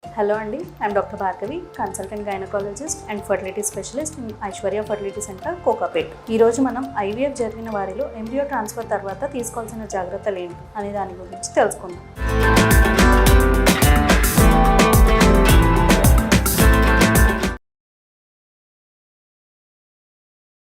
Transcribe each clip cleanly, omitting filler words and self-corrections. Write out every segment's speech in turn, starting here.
Hello Andy, I'm Dr. Bhargavi, consultant gynecologist and fertility specialist in Aishwarya Fertility Center, Kokapet. ఈ రోజు మనం IVF జరిగిన వారిలో embryo transfer తర్వాత తీసుకోవాల్సిన జాగ్రత్తలు ఏంటి అనే దాని గురించి తెలుసుకుందాం.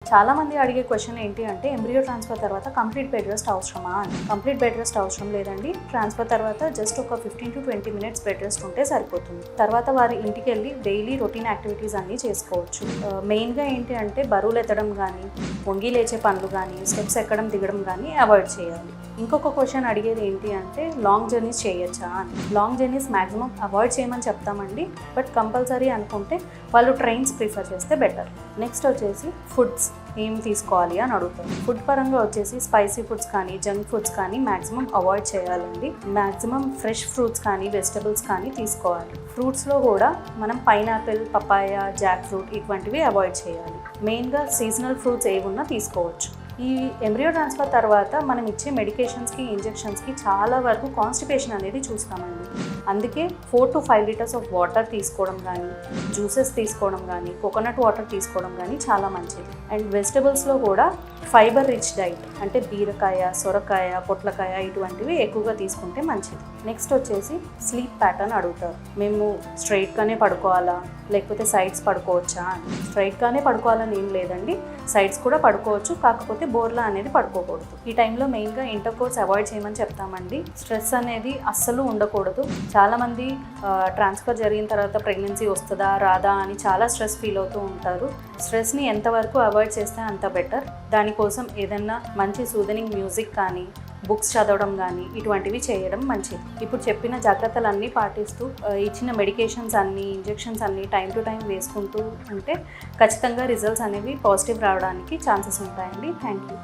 చాలా మంది అడిగే క్వశ్చన్ ఏంటి అంటే ఎంబ్రియో ట్రాన్స్ఫర్ తర్వాత కంప్లీట్ బెడ్ రెస్ట్ అవసరమా అని. కంప్లీట్ బెడ్ రెస్ట్ అవసరం లేదండి. ట్రాన్స్ఫర్ తర్వాత జస్ట్ ఒక 15 to 20 minutes బెడ్ రెస్ట్ ఉంటే సరిపోతుంది. తర్వాత వారి ఇంటికి వెళ్ళి డైలీ రొటీన్ యాక్టివిటీస్ అన్నీ చేసుకోవచ్చు. మెయిన్గా ఏంటి అంటే బరువులు ఎత్తడం కానీ, వంగి లేచే పనులు కానీ, స్టెప్స్ ఎక్కడం దిగడం కానీ అవాయిడ్ చేయాలి. ఇంకొక క్వశ్చన్ అడిగేది ఏంటి అంటే లాంగ్ జర్నీస్ చేయొచ్చా అని. లాంగ్ జర్నీస్ మ్యాక్సిమం అవాయిడ్ చేయమని చెప్తామండి, బట్ కంపల్సరీ అనుకుంటే వాళ్ళు ట్రైన్స్ ప్రిఫర్ చేస్తే బెటర్. నెక్స్ట్ వచ్చేసి ఫుడ్స్ ఏం తీసుకోవాలి అని అడుగుతారు. ఫుడ్ పరంగా వచ్చేసి స్పైసీ ఫుడ్స్ కానీ, జంక్ ఫుడ్స్ కానీ మ్యాక్సిమం అవాయిడ్ చేయాలండి. మ్యాక్సిమం ఫ్రెష్ ఫ్రూట్స్ కానీ, వెజిటబుల్స్ కానీ తీసుకోవాలి. ఫ్రూట్స్లో కూడా మనం పైనాపిల్, పపాయ, జాక్ ఫ్రూట్ ఇటువంటివి అవాయిడ్ చేయాలి. మెయిన్గా సీజనల్ ఫ్రూట్స్ ఏమున్నా తీసుకోవచ్చు. ఈ ఎంబ్రియో ట్రాన్స్ఫర్ తర్వాత మనం ఇచ్చే మెడికేషన్స్కి, ఇంజెక్షన్స్కి చాలా వరకు కాన్స్టిపేషన్ అనేది చూస్తామండి. అందుకే 4 to 5 liters ఆఫ్ వాటర్ తీసుకోవడం కానీ, జ్యూసెస్ తీసుకోవడం కానీ, కోకోనట్ వాటర్ తీసుకోవడం కానీ చాలా మంచిది. అండ్ వెజిటబుల్స్లో కూడా ఫైబర్ రిచ్ డైట్ అంటే బీరకాయ, సొరకాయ, పొట్లకాయ ఇటువంటివి ఎక్కువగా తీసుకుంటే మంచిది. నెక్స్ట్ వచ్చేసి స్లీప్ ప్యాటర్న్ అడుగుతారు. మేము స్ట్రైట్గానే పడుకోవాలా లేకపోతే సైడ్స్ పడుకోవచ్చా అని. స్ట్రైట్గానే పడుకోవాలని ఏం లేదండి, సైడ్స్ కూడా పడుకోవచ్చు, కాకపోతే బోర్లా అనేది పడుకోకూడదు. ఈ టైంలో మెయిన్గా ఇంటర్కోర్స్ అవాయిడ్ చేయమని చెప్తామండి. స్ట్రెస్ అనేది అస్సలు ఉండకూడదు. చాలామంది ట్రాన్స్ఫర్ జరిగిన తర్వాత ప్రెగ్నెన్సీ వస్తుందా రాదా అని చాలా స్ట్రెస్ ఫీల్ అవుతూ ఉంటారు. స్ట్రెస్ని ఎంతవరకు అవాయిడ్ చేస్తే అంత బెటర్. దానికోసం ఏదన్నా మంచి సూదనింగ్ మ్యూజిక్ కానీ, బుక్స్ చదవడం కానీ ఇటువంటివి చేయడం మంచిది. ఇప్పుడు చెప్పిన జాగ్రత్తలన్నీ పాటిస్తూ ఇచ్చిన మెడికేషన్స్ అన్నీ, ఇంజెక్షన్స్ అన్నీ టైం టు టైం వేసుకుంటూ ఉంటే ఖచ్చితంగా రిజల్ట్స్ అనేవి పాజిటివ్ రావడానికి ఛాన్సెస్ ఉంటాయండి. Thank you.